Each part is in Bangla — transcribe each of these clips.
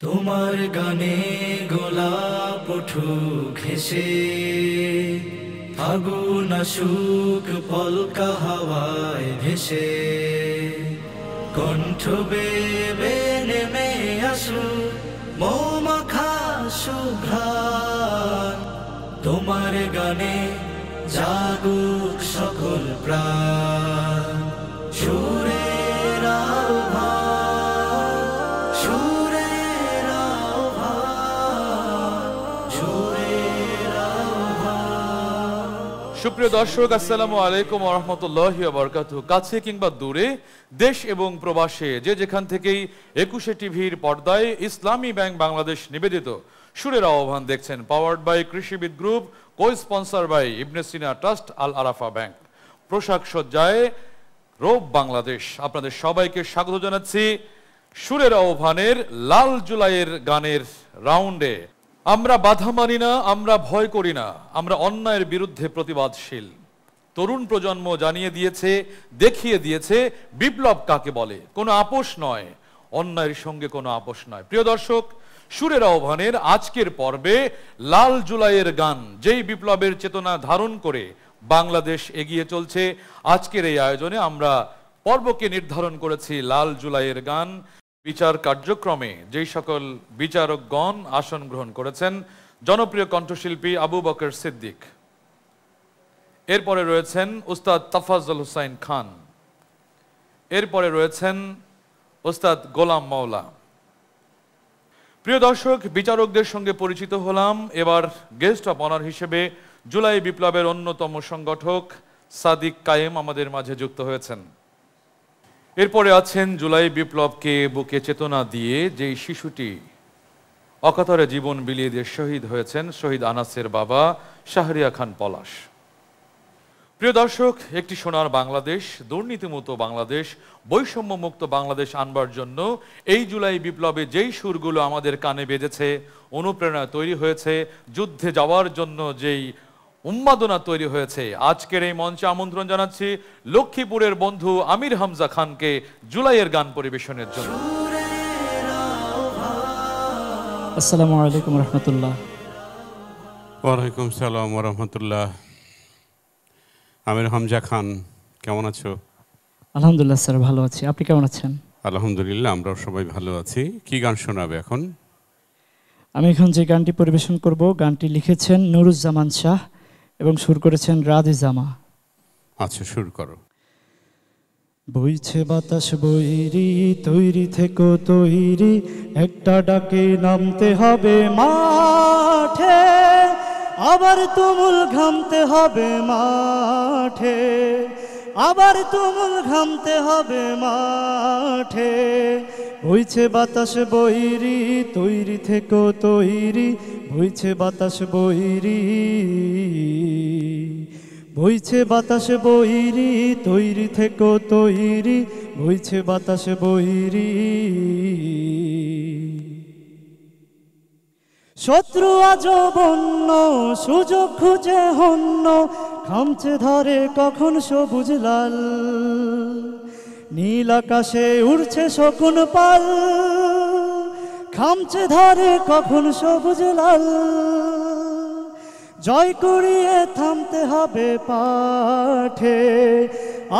তোমার গানে গোলাপ উঠুক হেসে, ফাগুন আসুক পলকা হাওয়ায় ভেসে, কণ্ঠ বেবে নেমে আসুক মৌমাখা সুঘ্রাণ। তোমার গানে জাগুক সকল প্রাণ, সুরের আহ্বান, সুরের আহ্বান, সুরের আহ্বান। সুপ্রিয় দর্শক, আসসালামু আলাইকুম ওয়া রাহমাতুল্লাহি ওয়া বারাকাতুহু। কাছে কিংবা দূরে, দেশ এবং প্রবাসে যে যেখান থেকেই 21 টিভির পর্দায় ইসলামী ব্যাংক বাংলাদেশ নিবেদিত সুরের আহ্বান দেখছেন, powered by Krishibid group, co sponsor by Ibn Sina trust, Al Arafah bank, পোশাক সজ্জায় রোব বাংলাদেশ। আপনাদের সবাইকে স্বাগত জানাচ্ছি সুরের আহ্বানের লাল জুলাইয়ের গানের রাউন্ডে। আমরা বাধা মানি না, আমরা ভয় করি না, আমরা অন্যায়ের বিরুদ্ধে প্রতিবাদশীল। তরুণ প্রজন্ম জানিয়ে দিয়েছে, দেখিয়ে দিয়েছে বিপ্লব কাকে বলে। কোনো আপোষ নয়, অন্যায়ের সঙ্গে কোনো আপোষ নয়। প্রিয় দর্শক, সুরের আহ্বানের আজকের পর্বে লাল জুলাইয়ের গান, যেই বিপ্লবের চেতনা ধারণ করে বাংলাদেশ এগিয়ে চলছে, আজকের এই আয়োজনে আমরা পর্বকে নির্ধারণ করেছি লাল জুলাইয়ের গান। বিচার কার্যক্রমে যেই সকল বিচারকগণ আসন গ্রহণ করেছেন, জনপ্রিয় কণ্ঠশিল্পী আবু বকর সিদ্দিক, এরপরে রয়েছেন উস্তাদ তাফাজ্জল হুসাইন খান, এরপরে রয়েছেন উস্তাদ গোলাম মাওলা। প্রিয় দর্শক, বিচারকদের সঙ্গে পরিচিত হলাম। এবার গেস্ট অফ অনার হিসেবে জুলাই বিপ্লবের অন্যতম সংগঠক সাদিক কায়েম আমাদের মাঝে যুক্ত হয়েছেন। এরপরে আছেন জুলাই বিপ্লবকে বুকে চেতনা দিয়ে যেই শিশুটি অকাতরে জীবন বিলিয়ে দিয়ে শহীদ হয়েছেন, শহীদ আনাসের বাবা শাহরিয়া খান পলাশ। প্রিয় দর্শক, একটি সোনার বাংলাদেশ, দুর্নীতিমুক্ত বাংলাদেশ, বৈষম্যমুক্ত বাংলাদেশ আনবার জন্য এই জুলাই বিপ্লবে যেই সুরগুলো আমাদের কানে বেজেছে, অনুপ্রেরণা তৈরি হয়েছে, যুদ্ধে যাওয়ার জন্য যেই উন্মাদনা তৈরি হয়েছে, আজকের এই মঞ্চে আমন্ত্রণ জানাচ্ছি লক্ষ্মীপুরের বন্ধু আমির হামজা খানকে জুলাইয়ের গান পরিবেশনের জন্য। আসসালামু আলাইকুম রহমতুল্লাহ। ওয়ালাইকুম সালাম ওয়া রাহমাতুল্লাহ। আমির হামজা খান, কেমন আছো? আলহামদুলিল্লাহ স্যার, ভালো আছি। আপনি কেমন আছেন? আলহামদুলিল্লাহ, আমরাও সবাই ভালো আছি। কি গান শোনাবে এখন? আমি এখন যে গানটি পরিবেশন করব, গানটি লিখেছেন নুরুজ্জামান শাহ এবং সুর করেছেন রাজি জামা। আচ্ছা, শুরু করো। বইছে বাতাস বৈরি, তৈরি থেকো তৈরি, একটা ডাকে নামতে হবে মাঠে, আবার তুমুল ঘামতে হবে মাঠে, আবার তুমুল ঘামতে হবে মাঠে। বইছে বাতাস বৈরি, তৈরি থেকো তৈরি, বইছে বাতাস বৈরি, বইছে বাতাস বৈরি, তৈরি থেকো তৈরি, বইছে বাতাস বৈরি। শত্রু আজও বন্য, সুযোগ খুঁজে হন্য, খামচে ধরে কখন সবুজ লাল, নীল আকাশে উড়ছে শকুন পাল, খামচে ধরে কখন সবুজ লাল। জয় করিয়ে থামতে হবে পাঠে,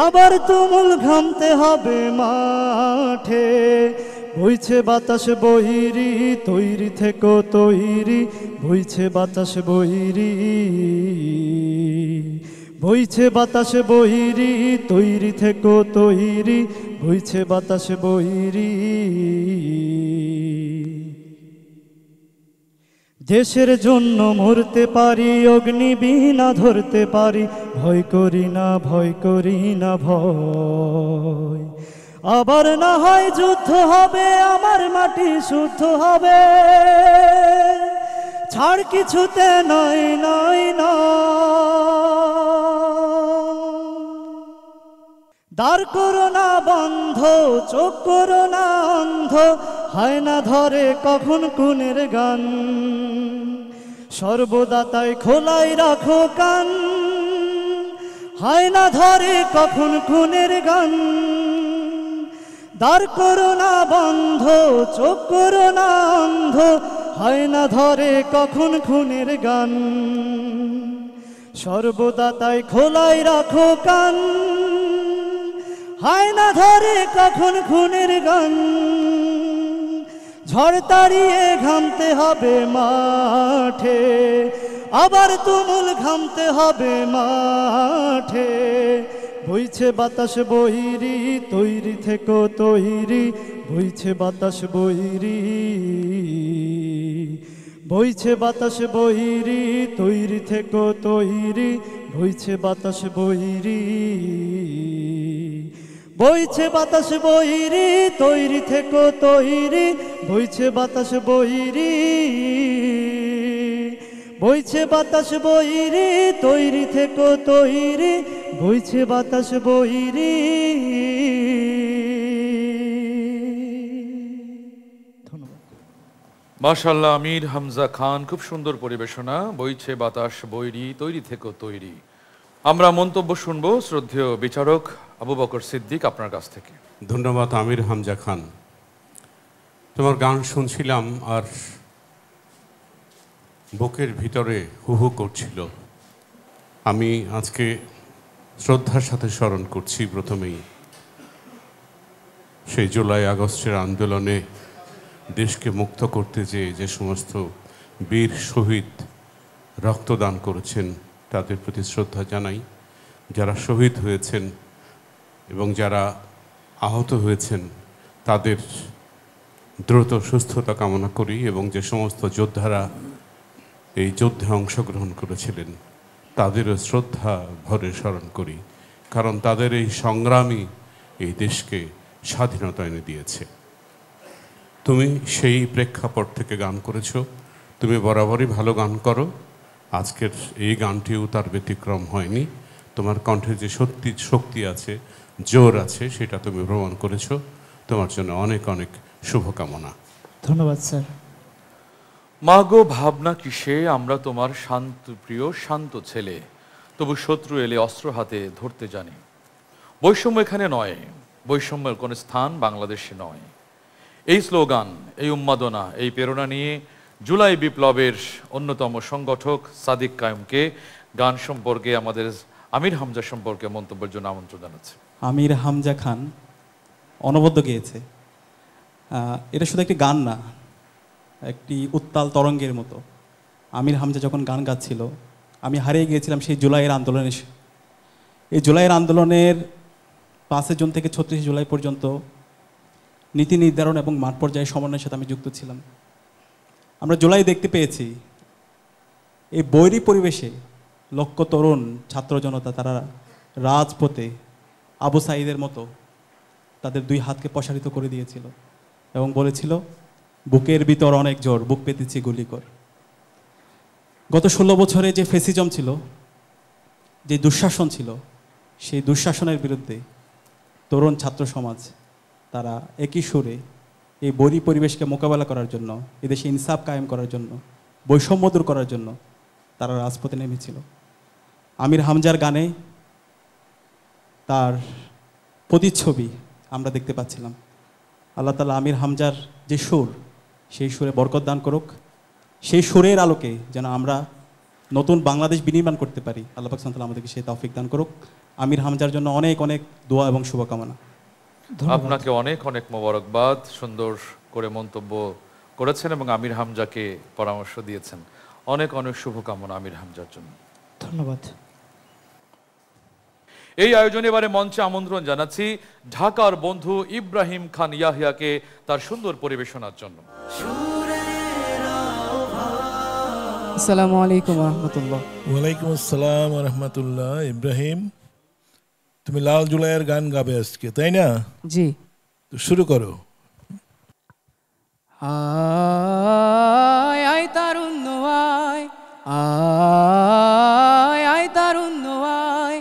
আবার তুমুল ঘামতে হবে মাঠে। বইছে বাতাস বৈরি, তৈরি থেকো তৈরি, বইছে বাতাস বৈরি, বইছে বাতাস বৈরি, তৈরি থেকো তৈরি, বইছে বাতাস বৈরি। দেশের জন্য মরতে পারি, অগ্নিবীণা ধরতে পারি, ভয় করি না, ভয় করি না ভয়। আবার না হয় যুদ্ধ হবে, আমার মাটি শুদ্ধ হবে, ছাড় কিছুতে নয় নয় নয়। দ্বার করো না বন্ধ, চোখ করো না অন্ধ, হয় না ধরে কখন খুনের গান, সর্বদা তাই খোলাই রাখো কান, হয় না ধরে কখন খুনের গান। দ্বার করো না বন্ধ, চোখ করো না অন্ধ, হয় না ধরে কখন খুনের গান। সর্বদা তাই খোলাই রাখো কান, হয় না ধরে কখন খুনের গান। ঝড় তাড়িয়ে ঘামতে হবে মাঠে, আবার তুমুল ঘামতে হবে মাঠে। বইছে বাতাস বহিরি, তৈরি থেকো তৈরি, বইছে বাতাস বহিরি, বইছে বাতাস বহিরি, তৈরি থেকো তৈরি, বইছে বাতাস বহিরি, বইছে বাতাস বহিরি, তৈরি থেকো তৈরি, বইছে বাতাস বহিরি, বইছে বাতাস বহিরি, তৈরি থেকো তৈরি, বইছে বাতাস বহিরি। ধন্যবাদ। মাশাআল্লাহ, আমির হামজা খান, খুব সুন্দর পরিবেশনা। বইছে বাতাস বৈরি, তৈরি থেকো তৈরি। আমরা মন্তব্য শুনবো শ্রদ্ধেয় বিচারক আবু বকর সিদ্দিক আপনার কাছ থেকে। ধন্যবাদ আমির হামজা খান। তোমার গান শুনছিলাম আর বুকের ভিতরে হু হু করছিল। আমি আজকে শ্রদ্ধার সাথে স্মরণ করছি প্রথমেই সেই জুলাই আগস্টের আন্দোলনে দেশকে মুক্ত করতে যে সমস্ত বীর শহীদ রক্তদান করেছেন তাদের প্রতি শ্রদ্ধা জানাই। যারা শহীদ হয়েছেন এবং যারা আহত হয়েছেন তাদের দ্রুত সুস্থতা কামনা করি, এবং যে সমস্ত যোদ্ধারা এই যুদ্ধে অংশগ্রহণ করেছিলেন তাদেরও শ্রদ্ধা ভরে স্মরণ করি, কারণ তাদের এই সংগ্রামই এই দেশকে স্বাধীনতা এনে দিয়েছে। তুমি সেই প্রেক্ষাপট থেকে গান করেছো, তুমি বরাবরই ভালো গান করো। আজকের এই গানটিও তার ব্যতিক্রম হয়নি। তোমার কণ্ঠে যে শক্তি আছে, জোর আছে, সেটা তুমি প্রমাণ করেছো। তোমার জন্য অনেক অনেক শুভকামনা। ধন্যবাদ স্যার। মাগো ভাবনা কিসে, আমরা তোমার শান্ত প্রিয় শান্ত ছেলে, তবু শত্রু এলে অস্ত্র হাতে ধরতে জানি। বৈষম্য এখানে নয়, বৈষম্যের কোনো স্থান বাংলাদেশে নয়। এই স্লোগান, এই উন্মাদনা, এই প্রেরণা নিয়ে জুলাই বিপ্লবের অন্যতম সংগঠক সাদিক কায়েমকে গান সম্পর্কে, আমাদের আমির হামজা সম্পর্কে মন্তব্যের জন্য আমন্ত্রণ জানাচ্ছি। আমির হামজা খান অনবদ্য গেয়েছে। এটা শুধু একটি গান না, একটি উত্তাল তরঙ্গের মতো। আমির হামজা যখন গান গাচ্ছিল আমি হারিয়ে গিয়েছিলাম সেই জুলাইয়ের আন্দোলনে। এই জুলাইয়ের আন্দোলনের 5 জুন থেকে 36 জুলাই পর্যন্ত নীতি নির্ধারণ এবং মাঠ পর্যায়ে সমন্বয়ের সাথে আমি যুক্ত ছিলাম। আমরা জুলাই দেখতে পেয়েছি এই বৈরী পরিবেশে লক্ষ তরুণ ছাত্র জনতা তারা রাজপথে আবু সাঈদের মতো তাদের 2 হাতকে প্রসারিত করে দিয়েছিল এবং বলেছিল, বুকের ভিতর অনেক জোর, বুক পেতেছি গুলি কর। গত 16 বছরে যে ফেসিজম ছিল, যে দুঃশাসন ছিল, সেই দুঃশাসনের বিরুদ্ধে তরুণ ছাত্র সমাজ তারা একই সুরে এই বৈরী পরিবেশকে মোকাবেলা করার জন্য, এদেশে ইনসাফ কায়েম করার জন্য, বৈষম্য দূর করার জন্য তারা রাজপথে নেমেছিল। আমির হামজার গানে তার প্রতিচ্ছবি আমরা দেখতে পাচ্ছিলাম। আল্লাহ তাআলা আমির হামজার যে সুর, সেই সুরে বরকত দান করুক। সেই সুরের আলোকে যেন আমরা নতুন বাংলাদেশ বিনির্মাণ করতে পারি, আল্লাহ পাক সুবহানাহু ওয়া তাআলা আমাদেরকে সেই তৌফিক দান করুক। আমির হামজার জন্য অনেক অনেক দোয়া এবং শুভকামনা। আপনাকে অনেক অনেক মোবারকবাদ। সুন্দর করে মন্তব্য করেছেন এবং আমির হামজাকে পরামর্শ দিয়েছেন। অনেক অনেক শুভকামনা আমির হামজার জন্য। ধন্যবাদ। এই আয়োজনে এবারে মঞ্চে আমন্ত্রণ জানাচ্ছি ঢাকার বন্ধু ইব্রাহিম খান ইয়াহিয়াকে তার সুন্দর পরিবেশনার জন্য। আসসালামু আলাইকুম ওয়া রাহমাতুল্লাহ। ওয়ালাইকুম আসসালাম ওয়া রাহমাতুল্লাহ। ইব্রাহিম, তুমি লাল জুলাইয়ের গান গাবে আজকে, তাই না? জি, তো শুরু করো। আয় আয় তারুণ্য আয়, আয় আয় তারুণ্য আয়,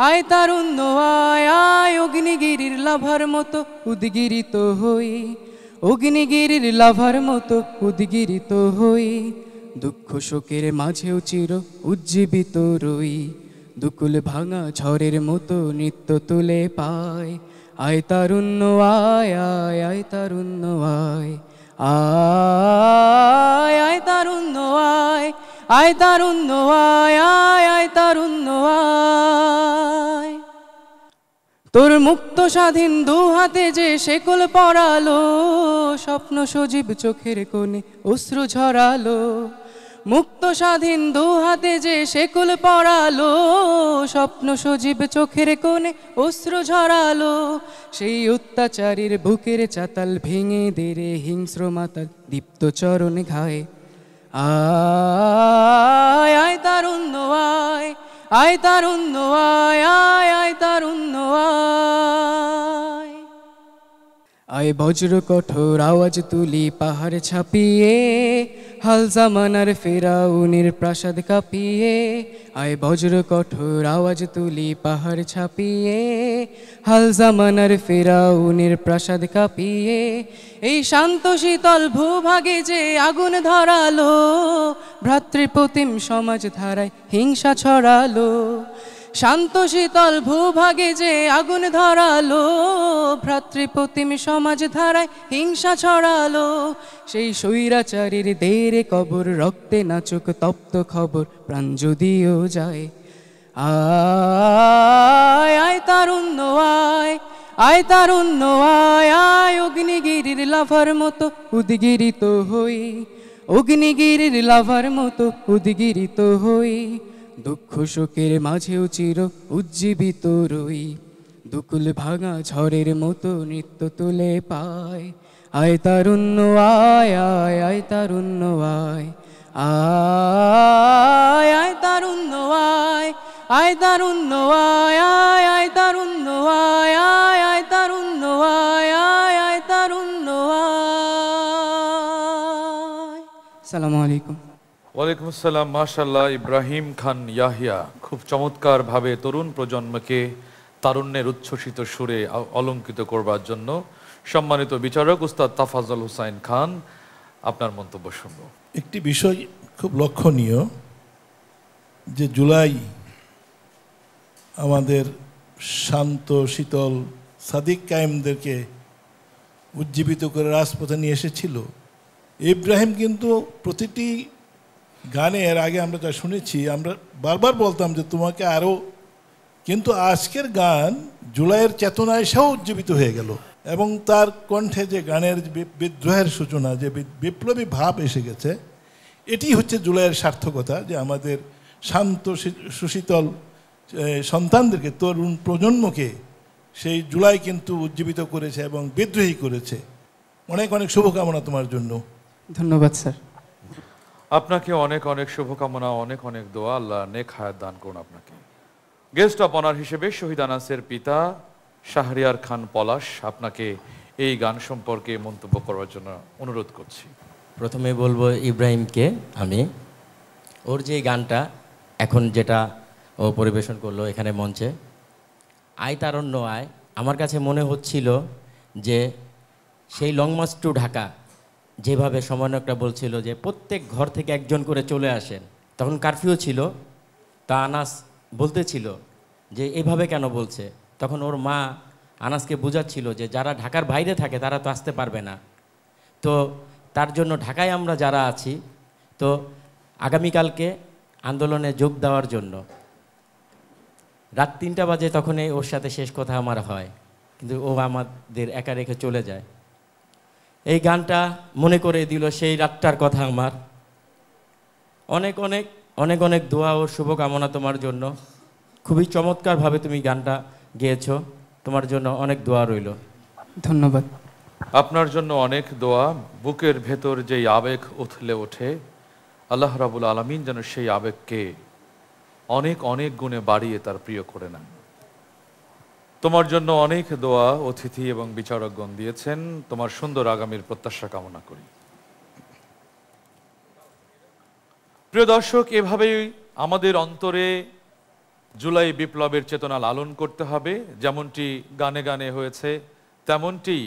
আয় তারুণ্য আয়, আয় অগ্নিগিরির লাভার মতো উদ্গিরিত হই, অগ্নিগিরির লাভার মতো উদ্গিরিত হই, দুঃখ শোকের মাঝেও চির উজ্জীবিত রই, দুকুল ভাঙা ঝড়ের মতো নৃত্য তুলে পায়, আয় তারুণ্য আয় আয় আয় তারুণ্য আয় আয় আয় তারুণ্য আয় আয় তারুণ্য আয় আয় আয় তারুণ্য আয় তোর মুক্ত স্বাধীন দু হাতে যে শেকল পরালো স্বপ্ন সজীব চোখের কোণে অশ্রু ঝরালো মুক্ত স্বাধীন দু হাতে যে শেকল পরালো স্বপ্ন সজীব চোখের কোণে অশ্রু ঝরালো সেই অত্যাচারীর বুকের চাতাল ভেঙে দেরে হিংস্র মাতাল দীপ্ত চরণ ঘায়ে আয় আয় তারুণ্য আয় আয় তারুণ্য আয় আয় আয় তারুণ্য আয় আয় বজ্র কঠোর আওয়াজ তুলি পাহাড় ছাপিয়ে হাল জামানার ফেরাউনের প্রাসাদ কাঁপিয়ে আয় বজ্র কঠোর আওয়াজ তুলি পাহাড় ছাপিয়ে হাল জামানার ফেরাউনের প্রাসাদ কাঁপিয়ে এই শান্ত শীতল ভূভাগে যে আগুন ধরালো ভ্রাতৃপ্রতিম সমাজ ধারায় হিংসা ছড়ালো শান্ত শীতল ভূভাগে যে আগুন ধরালো ভ্রাতৃপ্রতিম সমাজ ধারায় হিংসা ছড়ালো সেই স্বৈরাচারীর দেরে কবর রক্তে নাচুক তপ্ত খবর প্রাণ যদিও যায় আয় আয় তারুণ্য আয় আয় তারুণ্য আয় আয় অগ্নিগিরির লাভার মতো উদ্গিরিত হই অগ্নিগিরির লাভার মতো উদ্গিরিত হই দুঃখ শোকের মাঝেও চির উজ্জীবিত রই দুকুল ভাঙা ঝড়ের মতো নৃত্য তুলে পায় আয় তারুণ্য আয় আয় আয় তারুণ্য আয় আয় আয় তারুণ্য আয় আয় তারুণ্য আয় আয় আয় তারুণ্য আয় আয় আয় তারুণ্য আয় আয় আয় তারুণ্য আয় আসসালামু আলাইকুম। ওয়ালাইকুম আসসালাম। মাশাআল্লাহ, ইব্রাহিম খান ইয়াহিয়া খুব চমৎকারভাবে তরুণ প্রজন্মকে তারুণ্যের উচ্ছ্বসিত সুরে অলঙ্কিত করবার জন্য সম্মানিত বিচারক উস্তাদ তাফাজ্জল হুসাইন খান, আপনার মন্তব্য শুনব। একটি বিষয় খুব লক্ষণীয় যে জুলাই আমাদের শান্ত শীতল সাদিক কায়েমদেরকে উজ্জীবিত করে রাজপথে নিয়ে এসেছিল। ইব্রাহিম কিন্তু প্রতিটি গানে এর আগে আমরা যা শুনেছি আমরা বারবার বলতাম যে তোমাকে আরও, কিন্তু আজকের গান জুলাইয়ের চেতনায় সেও উজ্জীবিত হয়ে গেল এবং তার কণ্ঠে যে গানের বিদ্রোহের সূচনা, যে বিপ্লবী ভাব এসে গেছে, এটি হচ্ছে জুলাইয়ের সার্থকতা, যে আমাদের শান্ত সুশীতল সন্তানদেরকে, তরুণ প্রজন্মকে সেই জুলাই কিন্তু উজ্জীবিত করেছে এবং বিদ্রোহী করেছে। অনেক অনেক শুভকামনা তোমার জন্য। ধন্যবাদ স্যার। আপনাকে অনেক অনেক শুভকামনা, অনেক অনেক দোয়া, আল্লাহ নেক হায়াত দান করুন আপনাকে। গেস্ট অফ অনার হিসেবে শহীদ আনাসের পিতা শাহরিয়ার খান পলাশ, আপনাকে এই গান সম্পর্কে মন্তব্য করার জন্য অনুরোধ করছি। প্রথমে বলবো ইব্রাহিমকে, আমি ওর যে গানটা এখন যেটা ও পরিবেশন করলো এখানে মঞ্চে, আয় তারণ্য আয়, আমার কাছে মনে হচ্ছিল যে সেই লং মার্চ টু ঢাকা যেভাবে সমন্বয়কটা বলছিল যে প্রত্যেক ঘর থেকে একজন করে চলে আসেন, তখন কারফিউ ছিল, তা আনাস বলতেছিল যে এভাবে কেন বলছে, তখন ওর মা আনাসকে বোঝাচ্ছিল যে যারা ঢাকার বাইরে থাকে তারা তো আসতে পারবে না, তো তার জন্য ঢাকায় আমরা যারা আছি তো আগামীকালকে আন্দোলনে যোগ দেওয়ার জন্য রাত 3টা বাজে তখনই ওর সাথে শেষ কথা আমার হয়, কিন্তু ও আমাদের একা রেখে চলে যায়। এই গানটা মনে করে দিল সেই রাতটার কথা আমার। অনেক অনেক অনেক অনেক দোয়া ও শুভকামনা তোমার জন্য। খুবই চমৎকারভাবে তুমি গানটা গেয়েছো, তোমার জন্য অনেক দোয়া রইল। ধন্যবাদ। আপনার জন্য অনেক দোয়া। বুকের ভেতর যেই আবেগ উথলে ওঠে, আল্লাহ রাব্বুল আলামিন যেন সেই আবেগকে অনেক অনেক গুণে বাড়িয়ে তার প্রিয় করে নেন। তোমার জন্য অনেক দোয়া অতিথি এবং বিচারকগণ দিয়েছেন। তোমার সুন্দর আগামীর প্রত্যাশা কামনা করি। প্রিয় দর্শক, এভাবেই আমাদের অন্তরে জুলাই বিপ্লবের চেতনা লালন করতে হবে। যেমনটি গানে গানে হয়েছে তেমনটি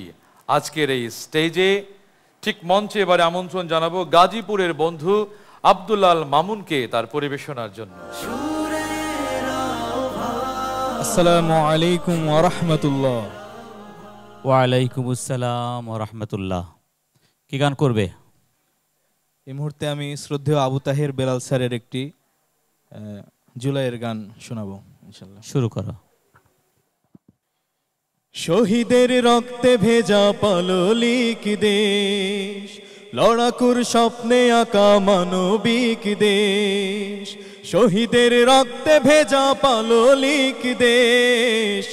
আজকের এই স্টেজে ঠিক মঞ্চে এবারে আমন্ত্রণ জানাবো গাজীপুরের বন্ধু আব্দুল্লাল মামুনকে তার পরিবেশনার জন্য। আসসালামু আলাইকুম ওয়া রাহমাতুল্লাহ। ওয়ালাইকুম আসসালাম ওয়া রাহমাতুল্লাহ। কি গান করবে? এই মুহূর্তে আমি শ্রদ্ধেয় আবু তাহের বেলাল স্যারের একটি জুলাইয়ের গান শোনাবো ইনশাআল্লাহ। শুরু করো। শহীদের রক্তে ভেজা পাললিক দেশ, লড়াকুর স্বপ্নে আঁকা মানবিক দেশ। শহীদের রক্তে ভেজা পাললিক দেশ,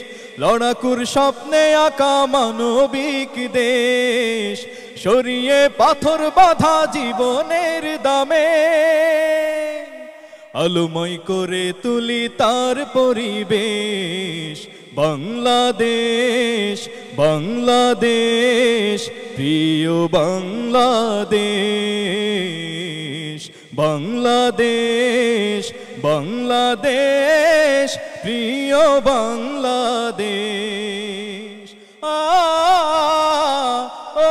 লড়াকুর স্বপ্নে আঁকা মানবিক দেশ। সরিয়ে পাথর বাঁধা জীবনের দামে, আলোময় করে তুলি তার পরিবেশ। বাংলাদেশ বাংলাদেশ প্রিয় বাংলাদেশ, বাংলাদেশ বাংলাদেশ প্রিয় বাংলাদেশ। ও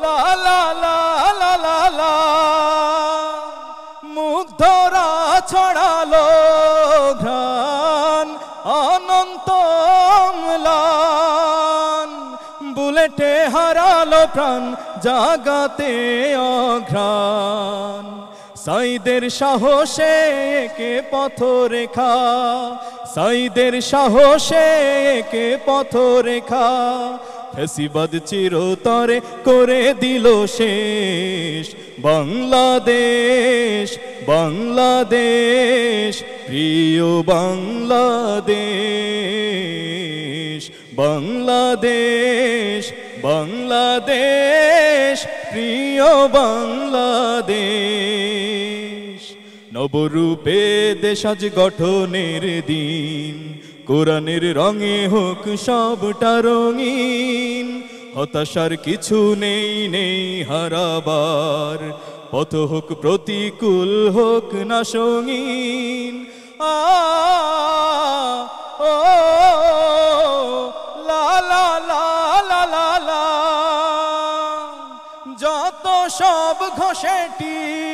লা লা লা লা লা লা, মুগ্ধরা ছড়ালো ঘ্রাণ অনন্ত ম্লান, বুলেটে হারালো প্রাণ জাগাতে অঘ্রাণ। সাইদের সাহসে একে পথরেখা, সাইদের সাহসে একে পথরেখা। ফেসিবাদ চিরতরে করে দিল শেষ। বাংলাদেশ বাংলাদেশ প্রিয় বাংলাদেশ, বাংলাদেশ বাংলাদেশ প্রিয় বাংলাদেশ। নবরূপে দেশ আজ গঠনের দিন, কোরআনের রঙে হোক সবটা রঙিন। হতাশার কিছু নেই নেই হারাবার, পথ হোক প্রতিকূল হোক না সঙ্গীন। ও লা লা লা লা লা লা, যত সব ঘষেটির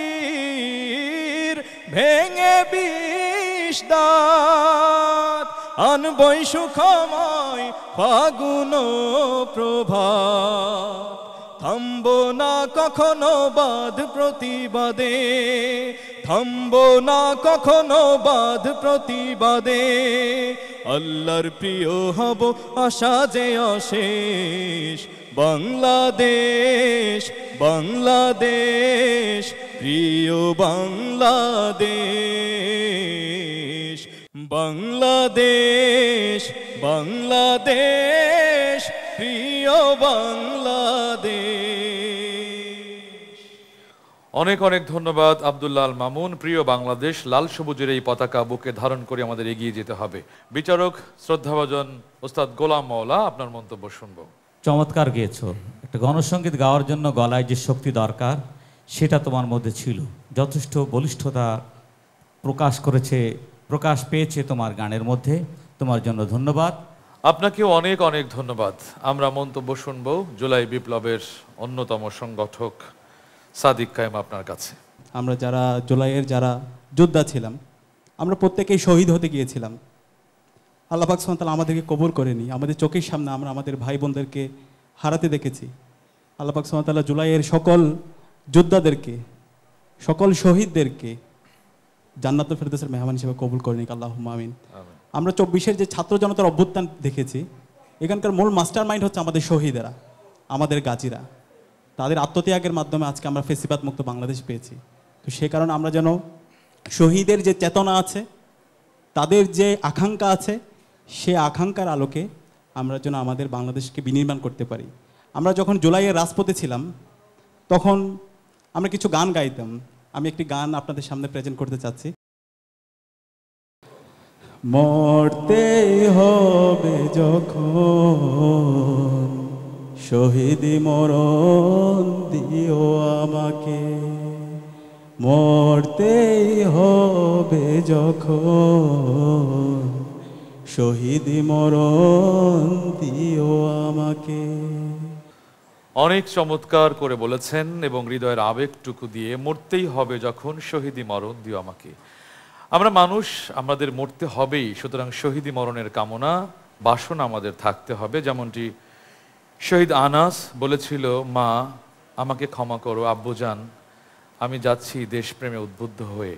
ভেঙে বিষ দাঁত, আনবই সুখময় ফাগুন প্রভাত। থামবো না কখনো বাদ প্রতিবাদে, থামবো না কখনো বাদ প্রতিবাদে। আল্লাহর প্রিয় হব আশা যে অশেষ। বাংলাদেশ বাংলাদেশ প্রিয় বাংলাদেশ, বাংলাদেশ বাংলাদেশ প্রিয় বাংলাদেশ। অনেক অনেক ধন্যবাদ আব্দুল্লাহ আল মামুন। প্রিয় বাংলাদেশ, লাল সবুজের এই পতাকা বুকে ধারণ করে আমাদের এগিয়ে যেতে হবে। বিচারক শ্রদ্ধাভাজন ওস্তাদ গোলাম মাওলা, আপনার মন্তব্য শুনবো। চমৎকার গেয়েছো। একটা গণসঙ্গীত গাওয়ার জন্য গলায় যে শক্তি দরকার সেটা তোমার মধ্যে ছিল। যথেষ্ট বলিষ্ঠতা প্রকাশ পেয়েছে তোমার গানের মধ্যে। তোমার জন্য ধন্যবাদ। আপনাকেও অনেক অনেক ধন্যবাদ। আমরা মন্তব্য শুনবো জুলাই বিপ্লবের অন্যতম সংগঠক সাদিক কায়েম, আপনার কাছে। আমরা যারা জুলাইয়ের যারা যোদ্ধা ছিলাম, আমরা প্রত্যেকেই শহীদ হতে গিয়েছিলাম। আল্লাহ পাক সুবহানাহু ওয়া তাআলা আমাদেরকে কবুল করেনি। আমাদের চোখের সামনে আমরা আমাদের ভাই বোনদেরকে হারাতে দেখেছি। আল্লাহ পাক সুবহানাহু ওয়া তাআলা জুলাইয়ের সকল যোদ্ধাদেরকে, সকল শহীদদেরকে জান্নাতুল ফেরদৌসের মেহমান হিসেবে কবুল করেনি। আল্লাহুম্মা আমিন। আমরা 24-এর যে ছাত্র জনতার অভ্যুত্থান দেখেছি, এখানকার মূল মাস্টার মাইন্ড হচ্ছে আমাদের শহীদেরা, আমাদের গাজীরা। তাদের আত্মত্যাগের মাধ্যমে আজকে আমরা ফেসিবাদ মুক্ত বাংলাদেশ পেয়েছি। তো সে কারণে আমরা যেন শহীদের যে চেতনা আছে, তাদের যে আকাঙ্ক্ষা আছে, সে আকাঙ্ক্ষার আলোকে আমরা যেন আমাদের বাংলাদেশকে বিনির্মাণ করতে পারি। আমরা যখন জুলাইয়ের রাজপথে ছিলাম তখন আমরা কিছু গান গাইতাম। আমি একটি গান আপনাদের সামনে প্রেজেন্ট করতে চাচ্ছি। মরতে হবে যখন শহীদি মরণ দিও আমাকে, মরতেই হবে যখন শহীদি মরণ দিও আমাকে। অনেক চমৎকার করে বলেছেন এবং হৃদয়ের আবেগটুকু দিয়ে, মরতেই হবে যখন শহীদি মরণ দিও আমাকে। আমরা মানুষ, আমাদের মরতে হবেই, সুতরাং শহীদি মরণের কামনা বাসনা আমাদের থাকতে হবে। যেমনটি শহীদ আনাস বলেছিল, মা আমাকে ক্ষমা করো আব্বুজান, আমি যাচ্ছি দেশপ্রেমে উদ্বুদ্ধ হয়ে।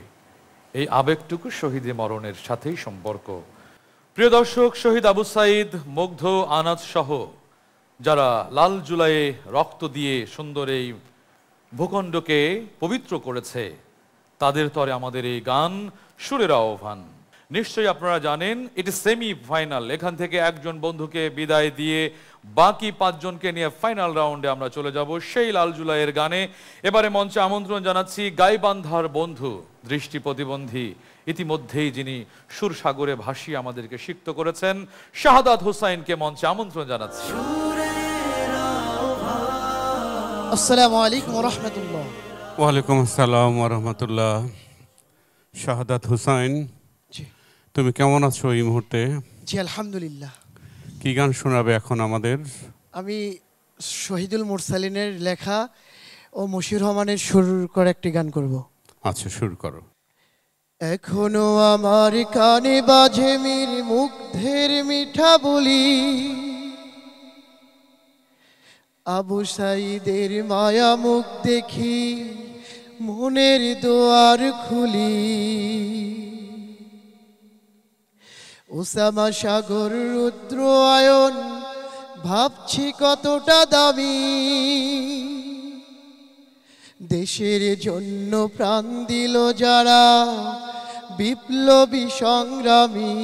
এই আবেগটুকু শহীদে মরণের সাথেই সম্পর্ক। প্রিয় দর্শক, শহীদ আবু সাঈদ, মুগ্ধ, আনাস সহ যারা লাল জুলাইয়ে রক্ত দিয়ে সুন্দর এই ভূখণ্ডকে পবিত্র করেছে, তাদের তরে আমাদের এই গান সুরের আহ্বান। নিশ্চয়ই আপনারা জানেন এটি সেমি ফাইনাল। এখান থেকে একজন বন্ধুকে বিদায় দিয়ে বাকি 5 জনকে নিয়ে ফাইনাল রাউন্ডে আমরা চলে যাব সেই লাল জুলাইয়ের গানে। এবারে মঞ্চে আমন্ত্রণ জানাচ্ছি গাইবান্ধার বন্ধু, দৃষ্টি প্রতিবন্ধী, ইতিমধ্যেই যিনি সুরসাগরে ভাসিয়ে আমাদেরকে সিক্ত করেছেন, শাহাদাত হুসাইনকে মঞ্চে আমন্ত্রণ জানাচ্ছি। আসসালামু আলাইকুম ওয়া রাহমাতুল্লাহ। ওয়ালাইকুম আসসালাম ওয়া রাহমাতুল্লাহ। শাহাদাত হুসাইন, তুমি কেমন আছো এই মুহূর্তে? জি আলহামদুলিল্লাহ। কি গান শোনাবে এখন আমাদের? আমি শহীদুল মুরসালিনের লেখা ও মশিউর রহমানের সুর করে একটি গান করব। আচ্ছা, শুরু করো। এখনো আমার কানে বাজে মীর মুগ্ধের মিঠা বলি, আবু সাঈদের মায়া মুখ দেখি মনের দুয়ার খুলি। ওসামা সাগর রুদ্র আয়ন ভাবছি কতটা দামি, দেশের জন্য প্রাণ দিল যারা বিপ্লবী সংগ্রামী,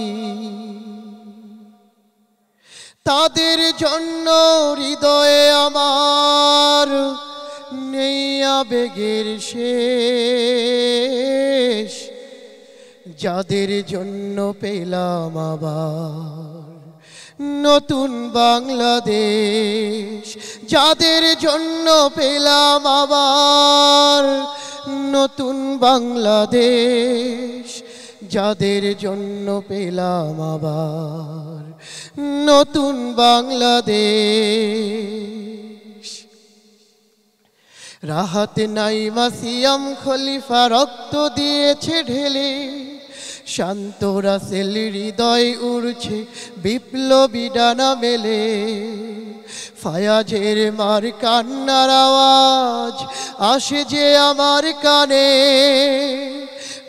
তাদের জন্য হৃদয়ে আমার নেই আবেগের শেষ, যাদের জন্য পেলাম আবার নতুন বাংলাদেশ, যাদের জন্য পেলাম আবার নতুন বাংলাদেশ, যাদের জন্য পেলাম আবার নতুন বাংলাদেশ। রাহাত নাইমা সিয়াম খলিফা রক্ত দিয়েছে ঢেলে, শান্ত রাসেল হৃদয় উড়ছে বিপ্লবী ডানা মেলে, ফায়াজের মার কান্নার আওয়াজ আসে যে আমার কানে,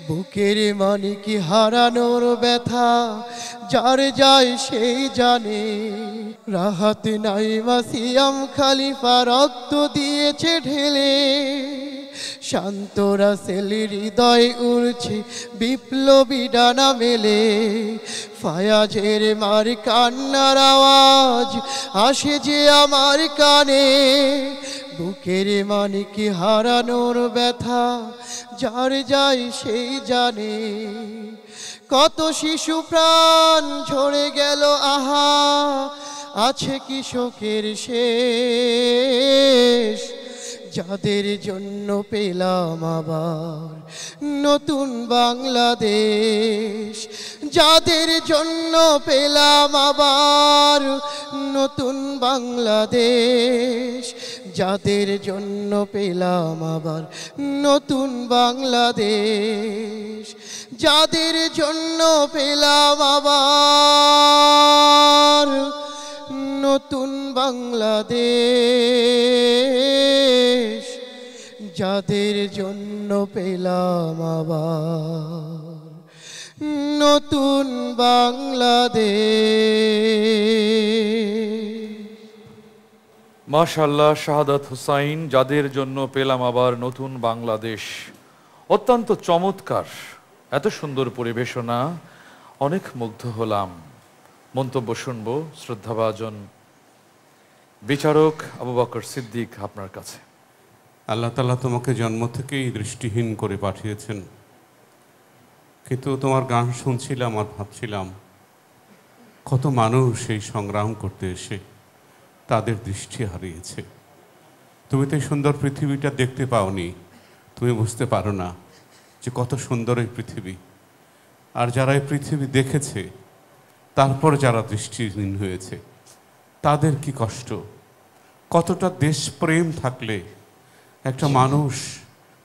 বুকের মানিক হারানোর ব্যথা যার যায় সেই জানে। রাহাত নাইমা সিয়াম খলিফা রক্ত দিয়েছে ঢেলে, শান্ত রাসেল হৃদয় উড়ছে বিপ্লবী ডানা মেলে, ফায়াজের মার কান্নার আওয়াজ আসে যে আমার কানে, বুকের মানিক হারানোর ব্যথা যার যায় সেই জানে। কত শিশু প্রাণ ঝরে গেল আহা, আছে কি শোকের শেষ, যাদের জন্য পেলাম আবার নতুন বাংলাদেশ, যাদের জন্য পেলাম আবার নতুন বাংলাদেশ, যাদের জন্য পেলাম আবার নতুন বাংলাদেশ, যাদের জন্য পেলাম আবার নতুন বাংলাদেশ, যাদের জন্য পেলাম আবার নতুন বাংলাদেশ। মাশাআল্লাহ, শাহাদাত হুসাইন, যাদের জন্য পেলাম আবার নতুন বাংলাদেশ। অত্যন্ত চমৎকার, এত সুন্দর পরিবেশনা, অনেক মুগ্ধ হলাম। মন্তব্য শুনব শ্রদ্ধাভাজন বিচারক আবু বকর সিদ্দিক আপনার কাছে। আল্লাহ তাআলা তোমাকে জন্ম থেকেই দৃষ্টিহীন করে পাঠিয়েছেন, কিন্তু তোমার গান শুনছিলাম আর ভাবছিলাম কত মানুষ এই সংগ্রাম করতে এসে তাদের দৃষ্টি হারিয়েছে। তুমি তো এই সুন্দর পৃথিবীটা দেখতে পাওনি, তুমি বুঝতে পারো না যে কত সুন্দর এই পৃথিবী। আর যারা এই পৃথিবী দেখেছে তারপর যারা দৃষ্টিহীন হয়েছে তাদের কি কষ্ট, কতটা দেশপ্রেম থাকলে একটা মানুষ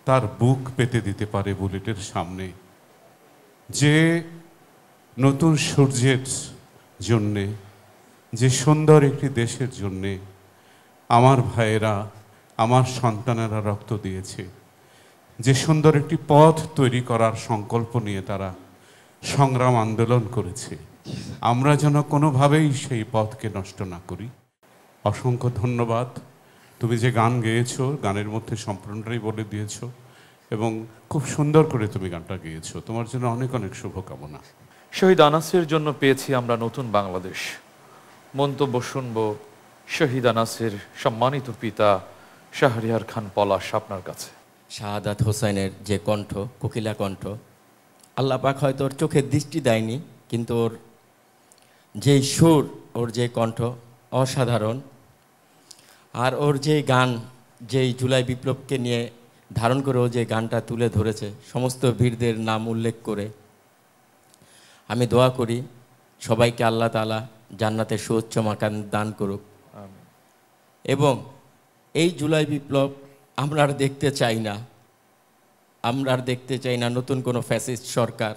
তার বুক পেতে দিতে পারে বুলেটের সামনে, যে নতুন সূর্যের জন্যে যে সুন্দর একটি দেশের জন্যে আমার ভাইয়েরা, আমার সন্তানেরা রক্ত দিয়েছে, যে সুন্দর একটি পথ তৈরি করার সংকল্প নিয়ে তারা সংগ্রাম আন্দোলন করেছে, আমরা যেন কোনোভাবেই সেই পথকে নষ্ট না করি। অসংখ্য ধন্যবাদ। তুমি যে গান গেয়েছো, গানের মধ্যে সম্পূর্ণটাই বলে দিয়েছো এবং খুব সুন্দর করে তুমি গানটা গেয়েছো। তোমার জন্য অনেক অনেক শুভকামনা। শহীদ আনাসের জন্য পেয়েছি আমরা নতুন বাংলাদেশ। মন্তব্য শুনবো শহীদ আনাসের সম্মানিত পিতা শাহরিয়ার খান পলাশ আপনার কাছে। শাহাদাত হোসেনের যে কণ্ঠ, কোকিলা কণ্ঠ, আল্লাহ পাক হয়তো ওর চোখে দৃষ্টি দেয়নি, কিন্তু ওর যেই সুর, ওর যে কণ্ঠ অসাধারণ। আর ওর যে গান, যেই জুলাই বিপ্লবকে নিয়ে ধারণ করে ও যে গানটা তুলে ধরেছে সমস্ত বীরদের নাম উল্লেখ করে, আমি দোয়া করি সবাইকে আল্লাহ তাআলা জান্নাতের সুউচ্চ মাকান দান করুক। এবং এই জুলাই বিপ্লব আমরা আর দেখতে চাই না, আমরা আর দেখতে চাই না নতুন কোনো ফ্যাসিস্ট সরকার।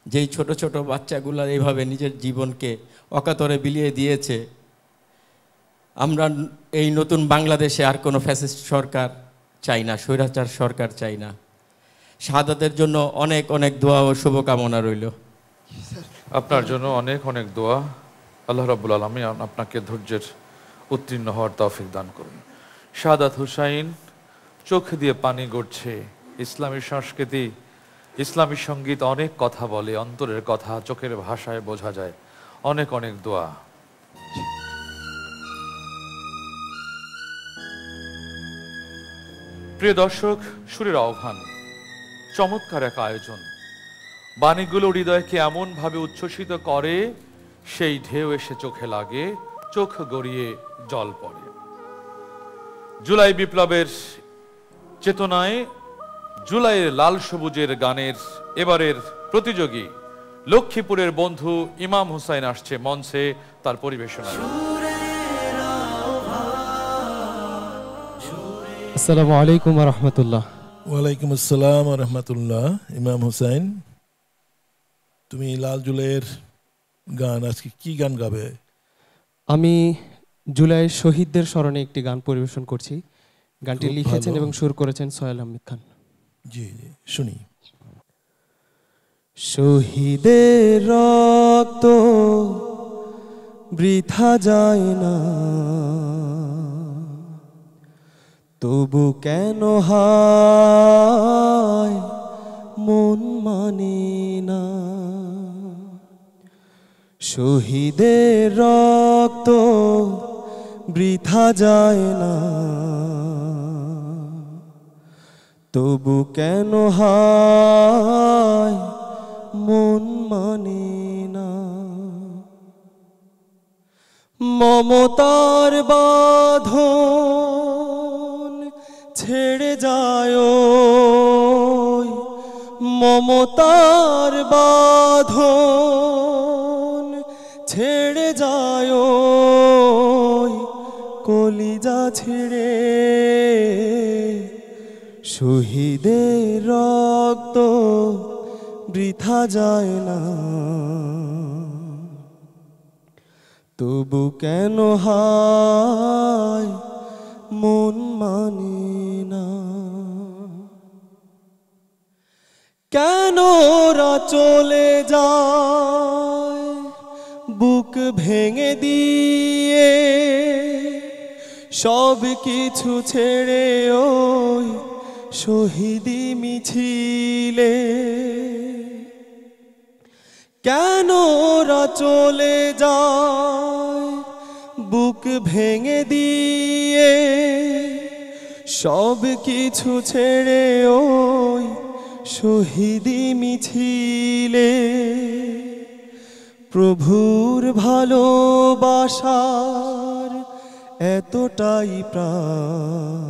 যেই ছোট ছোট বাচ্চাগুলো এইভাবে নিজের জীবনকে অকাতরে বিলিয়ে দিয়েছে, আমরা এই নতুন বাংলাদেশে আর কোনো ফ্যাসিস্ট সরকার চাই না, স্বৈরাচার সরকার চাই না। শাহাদাতের জন্য অনেক অনেক দোয়া ও শুভকামনা রইল। আপনার জন্য অনেক অনেক দোয়া। আল্লাহ রাব্বুল আলামিন আপনাকে ধৈর্যের উত্তীর্ণ হওয়ার তৌফিক দান করুন। শাহাদাত হুসাইন, চোখ দিয়ে পানি গড়ছে। ইসলামী সংস্কৃতি, ইসলামী সঙ্গীত অনেক কথা বলে, অন্তরের কথা চোখের ভাষায় বোঝা যায়। অনেক অনেক দোয়া। প্রিয় দর্শক, সুরের আহ্বান, চমৎকার এক আয়োজন। বাণীগুলো হৃদয়কে এমনভাবে উচ্ছ্বসিত করে, সেই ঢেউ এসে চোখে লাগে, চোখ গড়িয়ে জল পড়ে। জুলাই বিপ্লবের চেতনায় জুলাইয়ের লাল সবুজের গানের এবারের প্রতিযোগী লক্ষ্মীপুরের বন্ধু ইমাম হুসাইন আসছে মঞ্চে তার পরিবেশনায়। আসসালামু আলাইকুম ওয়া রাহমাতুল্লাহ। ওয়ালাইকুম আসসালাম ওয়া রাহমাতুল্লাহ। ইমাম হুসাইন, তুমি লাল জুলাইয়ের গান, আজকে কি গান গাবে? আমি জুলাইয়ের শহীদদের স্মরণে একটি গান পরিবেশন করছি। গানটি লিখেছেন এবং সুর করেছেন সোহেল আহমেদ খান। জি জি, শুনি। শহীদের রক্ত বৃথা যায় না, তবু কেন হায় মন মানে না। শহীদের রক্ত বৃথা যায় না, তবু কেন হায় মন মানে না। মমতার বাঁধন ছেড়ে যায়, মমতার বাঁধন ছেড়ে যায়, কলিজা ছেড়ে। শহীদের রক্ত বৃথা যায় না, তবু কেন হায় মন মানে না। কেন ওরা চলে যায় বুক ভেঙে দিয়ে, সব কিছু ছেড়ে ওই শহীদি মিছিলে। কেন ওরা চলে যায় বুক ভেঙে দিয়ে, সব কিছু ছেড়ে ওই শহীদি মিছিলে। প্রভুর ভালোবাসার এতটাই প্রাণ,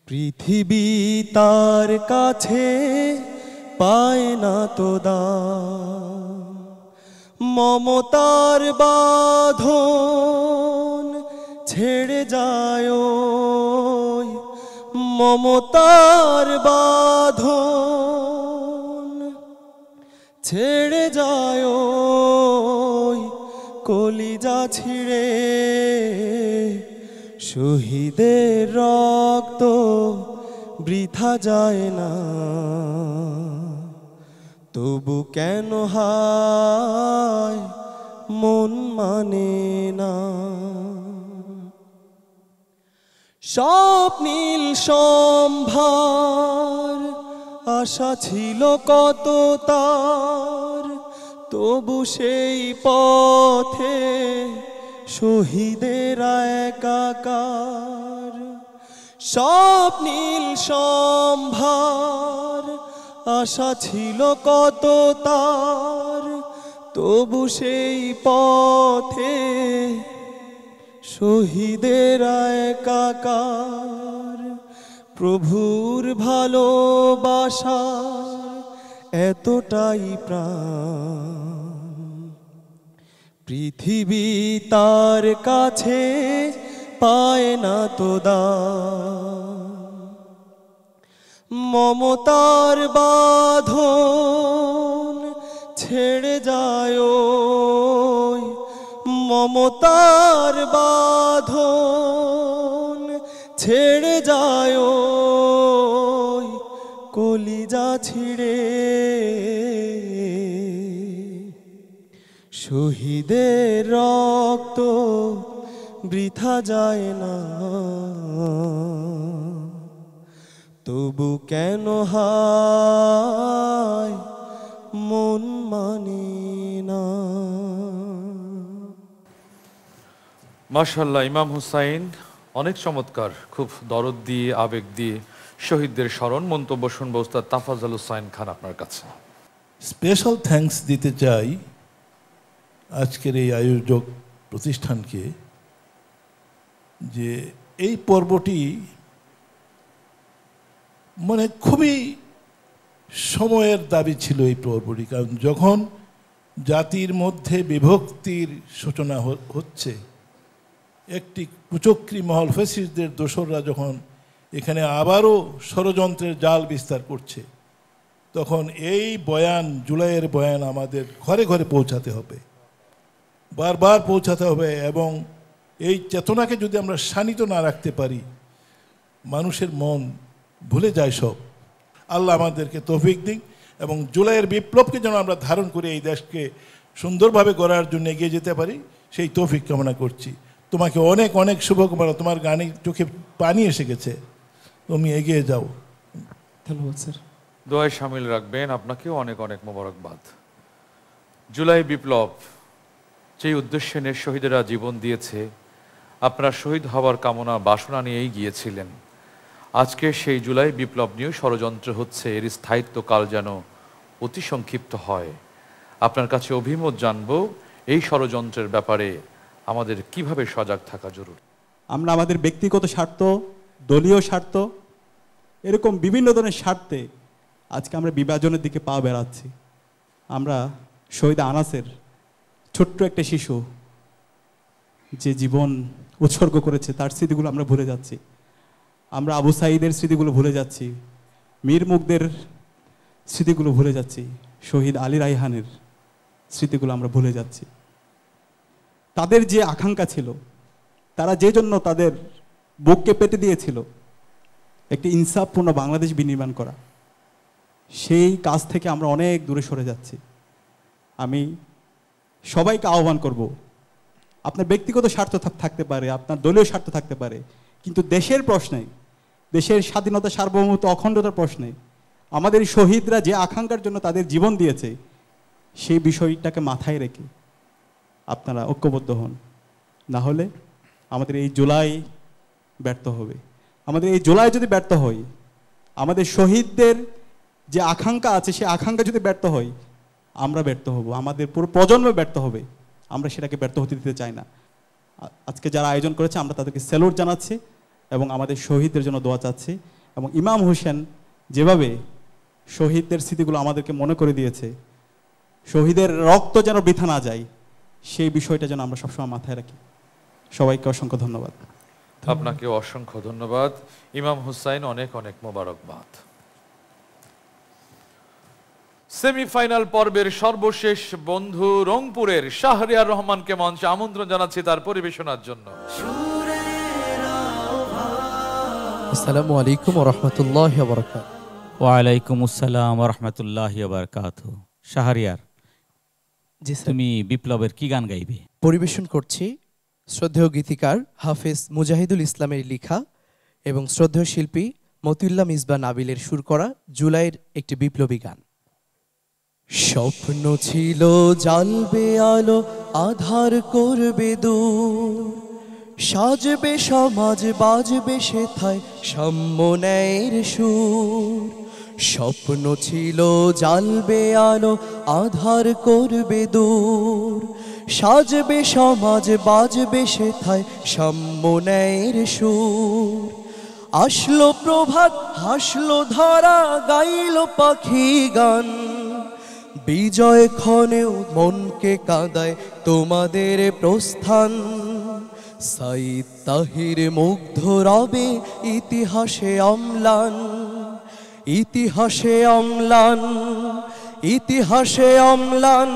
পৃথিবী তার কাছে পায় না তো দাম। মমতার বাঁধন ছেড়ে যায়, মমতার বাঁধন ছেড়ে যায়, কলিজা ছিঁড়ে শহীদের রক্ত বৃথা যায় না, তবু কেন হায় মন মানে না। স্বপ্নীল সম্ভার আশা ছিল কত তার, তবু সেই পথে শহীদেরা একাকার। স্বপ্নীল সম্ভার আশা ছিল কত তার, তবু সেই পথে শহীদেরা একাকার। প্রভুর ভালোবাসার এতটাই প্রাণ, পৃথিবী তার কাছে পায় না তো দান। মমতার বাঁধন ছেড়ে যায়, মমতার বাঁধন ছেড়ে যায়, কলিজা ছিঁড়ে শহীদের রক্ত বৃথা যায় না, তবু কেন হায় মন মানে না। মাশাআল্লাহ, ইমাম হুসাইন অনেক চমৎকার, খুব দরদ দিয়ে আবেগ দিয়ে শহীদদের স্মরণ। মন্তব্য শুনবো উস্তাদ তাফাজ্জল হুসাইন খান আপনার কাছে। স্পেশাল থ্যাঙ্কস দিতে চাই আজকের এই আয়োজক প্রতিষ্ঠানকে, যে এই পর্বটি মানে খুবই সময়ের দাবি ছিল এই পর্বটি। কারণ যখন জাতির মধ্যে বিভক্তির সূচনা হচ্ছে, একটি কুচক্রী মহল ফ্যাসিস্টদের দোসররা যখন এখানে আবারও ষড়যন্ত্রের জাল বিস্তার করছে, তখন এই বয়ান, জুলাইয়ের বয়ান আমাদের ঘরে ঘরে পৌঁছাতে হবে, বারবার পৌঁছাতে হবে। এবং এই চেতনাকে যদি আমরা শানিত না রাখতে পারি, মানুষের মন ভুলে যায় সব। আল্লাহ আমাদেরকে তৌফিক দিন এবং জুলাইয়ের বিপ্লবকে যেন আমরা ধারণ করে এই দেশকে সুন্দরভাবে গড়ার জন্য এগিয়ে যেতে পারি, সেই তৌফিক কামনা করছি। তোমাকে অনেক অনেক শুভকামনা। তোমার গানে চোখে পানি এসে গেছে, তুমি এগিয়ে যাও। ধন্যবাদ স্যার। দোয়ায় শামিল রাখবেন। আপনাকেও অনেক অনেক মোবারকবাদ। জুলাই বিপ্লব যেই উদ্দেশ্যে শহীদেরা জীবন দিয়েছে, আপনারা শহীদ হওয়ার কামনা বাসনা নিয়েই গিয়েছিলেন। আজকে সেই জুলাই বিপ্লব নিয়েও ষড়যন্ত্র হচ্ছে, এর স্থায়িত্বকাল যেন অতি সংক্ষিপ্ত হয়। আপনার কাছে অভিমত জানবো, এই ষড়যন্ত্রের ব্যাপারে আমাদের কিভাবে সজাগ থাকা জরুরি। আমরা আমাদের ব্যক্তিগত স্বার্থ, দলীয় স্বার্থ, এরকম বিভিন্ন ধরনের স্বার্থে আজকে আমরা বিভাজনের দিকে পা বেড়াচ্ছি। আমরা শহীদ আনাসের ছোট্ট একটা শিশু যে জীবন উৎসর্গ করেছে, তার স্মৃতিগুলো আমরা ভুলে যাচ্ছি। আমরা আবু সাঈদের স্মৃতিগুলো ভুলে যাচ্ছি, মীর মুগ্ধের স্মৃতিগুলো ভুলে যাচ্ছি, শহীদ আলী রায়হানের স্মৃতিগুলো আমরা ভুলে যাচ্ছি। তাদের যে আকাঙ্ক্ষা ছিল, তারা যে জন্য তাদের বুককে পেতে দিয়েছিল একটি ইনসাফপূর্ণ বাংলাদেশ বিনির্মাণ করা, সেই কাজ থেকে আমরা অনেক দূরে সরে যাচ্ছি। আমি সবাইকে আহ্বান করব, আপনার ব্যক্তিগত স্বার্থ থাকতে পারে, আপনার দলীয় স্বার্থ থাকতে পারে, কিন্তু দেশের প্রশ্নে, দেশের স্বাধীনতা, সার্বভৌমত্ব, অখণ্ডতার প্রশ্নে আমাদের শহীদরা যে আকাঙ্ক্ষার জন্য তাদের জীবন দিয়েছে, সেই বিষয়টাকে মাথায় রেখে আপনারা ঐক্যবদ্ধ হন। না হলে আমাদের এই জুলাই ব্যর্থ হবে। আমাদের এই জুলাই যদি ব্যর্থ হয়, আমাদের শহীদদের যে আকাঙ্ক্ষা আছে সেই আকাঙ্ক্ষা যদি ব্যর্থ হয়, আমরা ব্যর্থ হব, আমাদের পুরো প্রজন্ম ব্যর্থ হবে। আমরা সেটাকে ব্যর্থ হতে দিতে চাই না। আজকে যারা আয়োজন করেছে আমরা তাদেরকে স্যালুট জানাচ্ছি এবং আমাদের শহীদদের জন্য দোয়া চাচ্ছি। এবং ইমাম হোসেন যেভাবে শহীদদের স্মৃতিগুলো আমাদেরকে মনে করে দিয়েছে, শহীদের রক্ত যেন বৃথা না যায়, সেই বিষয়টা যেন আমরা সবসময় মাথায় রাখি। সবাইকে অসংখ্য ধন্যবাদ। আপনাকে অসংখ্য ধন্যবাদ ইমাম হুসাইন, অনেক অনেক মোবারকবাদ। সেমিফাইনাল পর্বের সর্বশেষ বন্ধু রংপুরের শাহরিয়ার রহমানকে মঞ্চে আমন্ত্রণ জানাচ্ছি তার পরিবেশনার জন্য। আসসালামু আলাইকুম ওয়া রাহমাতুল্লাহি ওয়া বারাকাতুহু। ওয়া আলাইকুম আসসালাম ওয়া রাহমাতুল্লাহি ওয়া বারাকাতুহু। শাহরিয়ার, জি স্যার, তুমি বিপ্লবের কি গান গাইবে? পরিবেশন করছি শ্রদ্ধেয় গীতিকার হাফেজ মুজাহিদুল ইসলামের লেখা এবং শ্রদ্ধেয় শিল্পী মতিউল্লাহ মিসবাহ নাবিলের সুর করা জুলাইয়ের একটি বিপ্লবী গান। স্বপ্ন ছিল জ্বালবে আলো, আধার করবে দূর, সাজবে সমাজ, বাজবে সেথায় সাম্য ন্যায়ের সুর। স্বপ্ন ছিল জ্বালবে আলো, আধার করবে দূর, সাজবে সমাজ, বাজবে সেথায় সাম্য ন্যায়ের সুর। আসলো প্রভাত, হাসলো ধরা, গাইলো পাখি গান, বিজয় ক্ষণেও মনকে কাঁদায় তোমাদের প্রস্থান। সাইদ তাহির মুগ্ধ রবে ইতিহাসে অম্লান, ইতিহাসে অম্লান, ইতিহাসে অম্লান,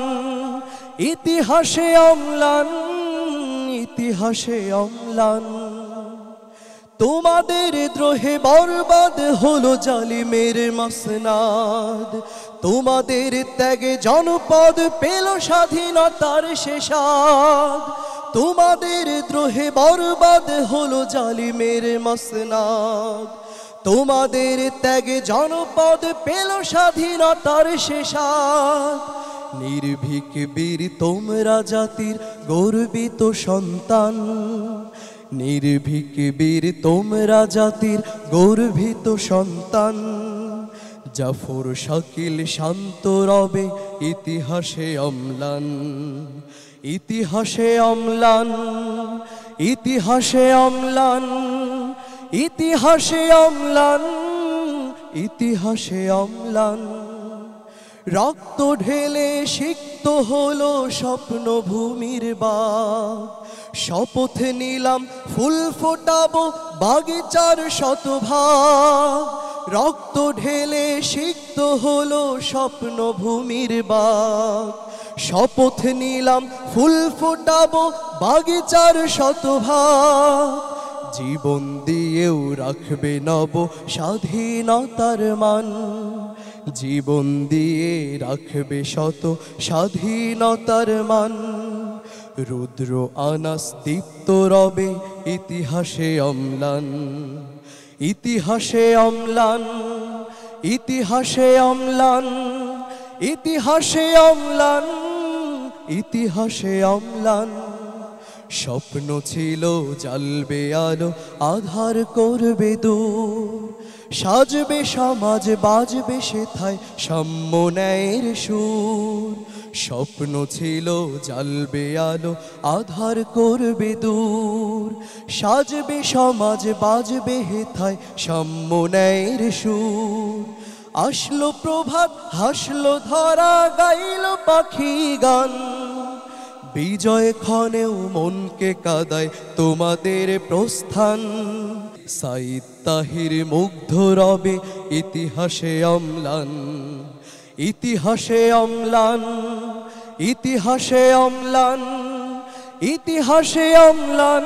ইতিহাসে অম্লান, ইতিহাসে অম্লান। তোমাদের দ্রোহে বরবাদ হলো জালিমের মাসনাদ, তোমাদের ত্যাগে জনপদ পেল স্বাধীনতার শেষাদ। তোমাদের দ্রোহে বরবাদ হলো জালিমের মাসনাদ, তোমাদের ত্যাগে জনপদ পেল স্বাধীনতার শেষাদ। নির্ভীক বীর তোমরা জাতির গর্বিত সন্তান, নির্ভীক বীর তোমরা জাতির গর্বিত সন্তান। জাফর শাকিল শান্ত রবে ইতিহাসে অম্লান, ইতিহাসে অম্লান, ইতিহাসে অম্লান, ইতিহাসে অম্লান, ইতিহাসে অম্লান। রক্ত ঢেলে সিক্ত হলো স্বপ্ন ভূমির বাগ, শপথ নিলাম ফুল ফোটাবো বাগিচার শতভাগ। রক্ত ঢেলে সিক্ত হলো স্বপ্ন ভূমির বাগ, শপথ নিলাম ফুল ফোটাবো বাগিচার শতভাগ। জীবন দিয়েও রাখবে নব স্বাধীনতার মান, জীবন দিয়ে রাখবে শত স্বাধীনতার মান। রুদ্র আনাস দীপ্ত রবে ইতিহাসে অম্লান, ইতিহাসে অম্লান, ইতিহাসে অম্লান, ইতিহাসে অম্লান, ইতিহাসে অম্লান। স্বপ্ন ছিল জ্বালবে আলো, আধার করবে দূর, সাজবে সমাজ, বাজবে সেথায় সাম্য ন্যায়ের সুর। স্বপ্ন ছিল জ্বালবে আলো, আধার করবে দূর, সাজবে সমাজ, বাজবে হেথায় সাম্য ন্যায়ের সুর। আসলো প্রভাত, হাসলো ধরা, গাইলো পাখি গান, বিজয় ক্ষণেও মনকে কাঁদায় তোমাদের প্রস্থান। সাইদ তাহির মুগ্ধ রবে ইতিহাসে অম্লান, ইতিহাসে অম্লান, ইতিহাসে অম্লান, ইতিহাসে অম্লান,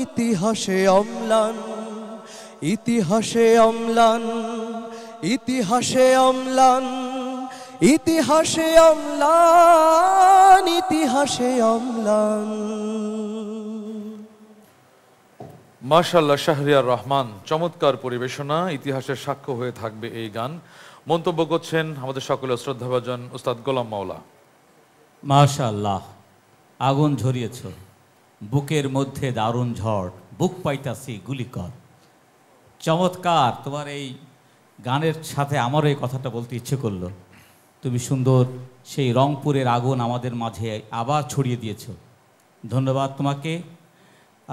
ইতিহাসে অম্লান, ইতিহাসে অম্লান, ইতিহাসে অম্লান, ইতিহাসে অম্লান, ইতিহাসে অম্লান। মাশাআল্লাহ, শাহরিয়ার রহমান, চমৎকার পরিবেশনা, ইতিহাসের সাক্ষ্য হয়ে থাকবে এই গান। মন্তব্য করছেন আমাদের সকলের শ্রদ্ধাভাজন উস্তাদ গোলাম মাওলা। মাশাআল্লাহ, আগুন ঝরিয়েছ, বুকের মধ্যে দারুণ ঝড়, বুক পাইতাছি গুলিকর। চমৎকার, তোমার এই গানের সাথে আমারও এই কথাটা বলতে ইচ্ছে করলো। তুমি সুন্দর সেই রংপুরের আগুন আমাদের মাঝে আবার ছড়িয়ে দিয়েছ। ধন্যবাদ তোমাকে,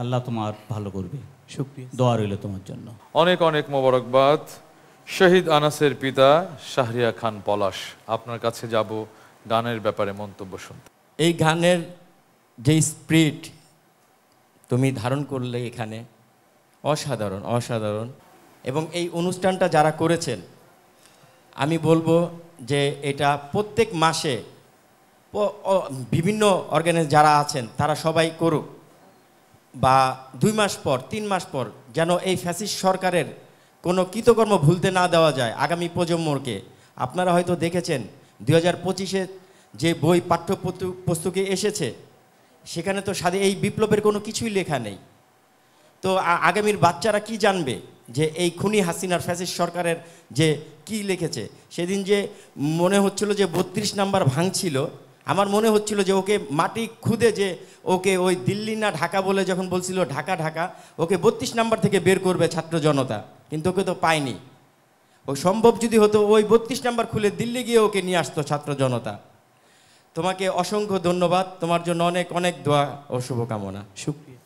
আল্লাহ তোমার ভালো করবে। শুকরিয়া, দোয়া রইল তোমার জন্য। অনেক অনেক মোবারকবাদ। শহীদ আনাসের পিতা শাহরিয়া খান পলাশ, আপনার কাছে যাব গানের ব্যাপারে মন্তব্য শুনতে। এই গানের যে স্পিরিট তুমি ধারণ করলে এখানে, অসাধারণ, অসাধারণ। এবং এই অনুষ্ঠানটা যারা করেছেন, আমি বলবো যে এটা প্রত্যেক মাসে বিভিন্ন অর্গানাইজ যারা আছেন তারা সবাই করুক, বা 2 মাস পর 3 মাস পর, যেন এই ফ্যাসিস্ট সরকারের কোনো কৃতকর্ম ভুলতে না দেওয়া যায় আগামী প্রজন্মকে। আপনারা হয়তো দেখেছেন 2025-এ যে বই পাঠ্য পুস্তকে এসেছে সেখানে তো এই বিপ্লবের কোনো কিছুই লেখা নেই। তো আগামীর বাচ্চারা কি জানবে যে এই খুনি হাসিনার ফ্যাসিস্ট সরকারের যে কি লিখেছে? সেদিন যে মনে হচ্ছিল যে 32 নাম্বার ভাঙছিল, আমার মনে হচ্ছিল যে ওকে মাটি খুদে যে ওকে ওই দিল্লি না ঢাকা বলে যখন বলছিল ঢাকা ঢাকা, ওকে 32 নাম্বার থেকে বের করবে ছাত্র জনতা, কিন্তু ওকে তো পায়নি। ও সম্ভব যদি হতো ওই 32 নাম্বার খুলে দিল্লি গিয়ে ওকে নিয়ে আসতো ছাত্র জনতা। তোমাকে অসংখ্য ধন্যবাদ, তোমার জন্য অনেক অনেক দোয়া ও শুভকামনা। শুকরিয়া।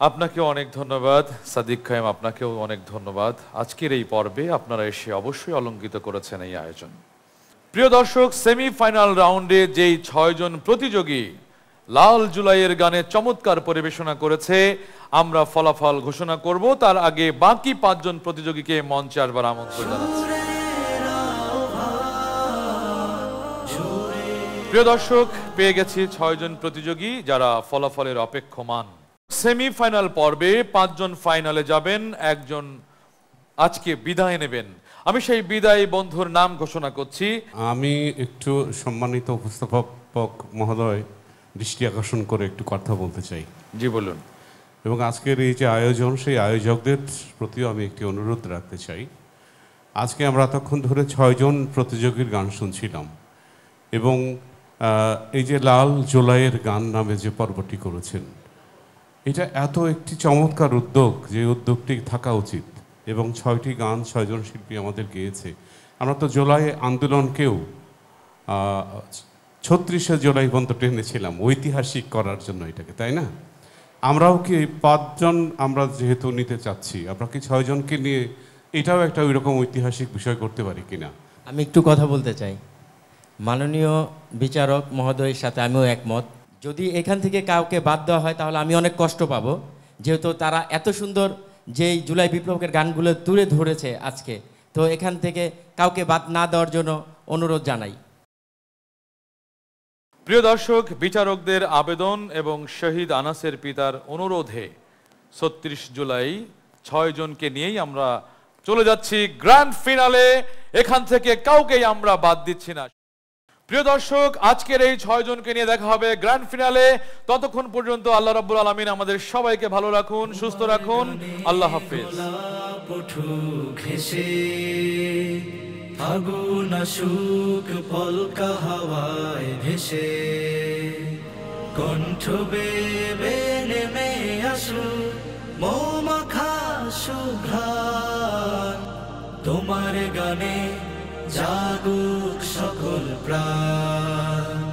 আপনাকে অনেক ধন্যবাদ সাদিক কায়েম, আপনাকেও অনেক ধন্যবাদ। আজকের এই পর্বে আপনারা এসে অবশ্যই অলঙ্কিত করেছেন এই আয়োজন। প্রিয় দর্শক, সেমিফাইনাল রাউন্ডে যেই 6 জন প্রতিযোগী লাল জুলাইয়ের গানে চমৎকার পরিবেশনা করেছে, আমরা ফলাফল ঘোষণা করব। তার আগে বাকি 5 জন প্রতিযোগীকে মঞ্চে আসবার আমন্ত্রণ জানাচ্ছি। প্রিয় দর্শক, পেয়ে গেছি 6 জন প্রতিযোগী যারা ফলাফলের অপেক্ষমান। সেমিফাইনাল পর্বে 5 জন ফাইনালে যাবেন, 1 জন আজকে বিদায় নেবেন। আমি সেই বিদায়ী বন্ধুর নাম ঘোষণা করছি। আমি একটু সম্মানিত উপস্থাপক মহোদয় দৃষ্টি আকর্ষণ করে একটু কথা বলতে চাই। জি বলুন। এবং আজকের এই যে আয়োজন, সেই আয়োজকদের প্রতিও আমি একটি অনুরোধ রাখতে চাই। আজকে আমরা এতক্ষণ ধরে 6 জন প্রতিযোগীর গান শুনছিলাম, এবং এই যে লাল জুলাইয়ের গান নামে যে পর্বটি করেছেন, এটা এত একটি চমৎকার উদ্যোগ যে উদ্যোগটি থাকা উচিত। এবং 6টি গান 6 জন শিল্পী আমাদের গেয়েছে। আমরা তো জুলাই আন্দোলনকেও 36শে জুলাই পর্যন্ত টেনেছিলাম ঐতিহাসিক করার জন্য এটাকে, তাই না? আমরাও কি 5 জন আমরা যেহেতু নিতে চাচ্ছি, আমরা কি 6 জনকে নিয়ে এটাও একটা ওইরকম ঐতিহাসিক বিষয় করতে পারি কিনা? আমি একটু কথা বলতে চাই। মাননীয় বিচারক মহোদয়ের সাথে আমিও একমত। যদি এখান থেকে কাউকে বাদ দেওয়া হয় তাহলে আমি অনেক কষ্ট পাবো, যেহেতু তারা এত সুন্দর যেই জুলাই বিপ্লবের গানগুলো তুলে ধরেছে আজকে। তো এখান থেকে কাউকে বাদ না দেওয়ার জন্য অনুরোধ জানাই। প্রিয় দর্শক, বিচারকদের আবেদন এবং শহীদ আনাসের পিতার অনুরোধে 36 জুলাই 6 জনকে নিয়েই আমরা চলে যাচ্ছি গ্র্যান্ড ফিনালে। এখান থেকে কাউকেই আমরা বাদ দিচ্ছি না। প্রিয় দর্শক, আজকের এই 6 জনকে নিয়ে দেখা হবে গ্র্যান্ড ফিনালে। ততক্ষণ পর্যন্ত আল্লাহ রাব্বুল আলামিন আমাদের সবাইকে ভালো রাখুন, সুস্থ রাখুন। আল্লাহ হাফেজ। ফাগুন আসুক পলকা হাওয়ায় ভেসে, কণ্ঠ বেবে নেমে আসুক মৌমাখা সুঘ্রাণ, তোমার গানে জাগুক সকল প্রাণ।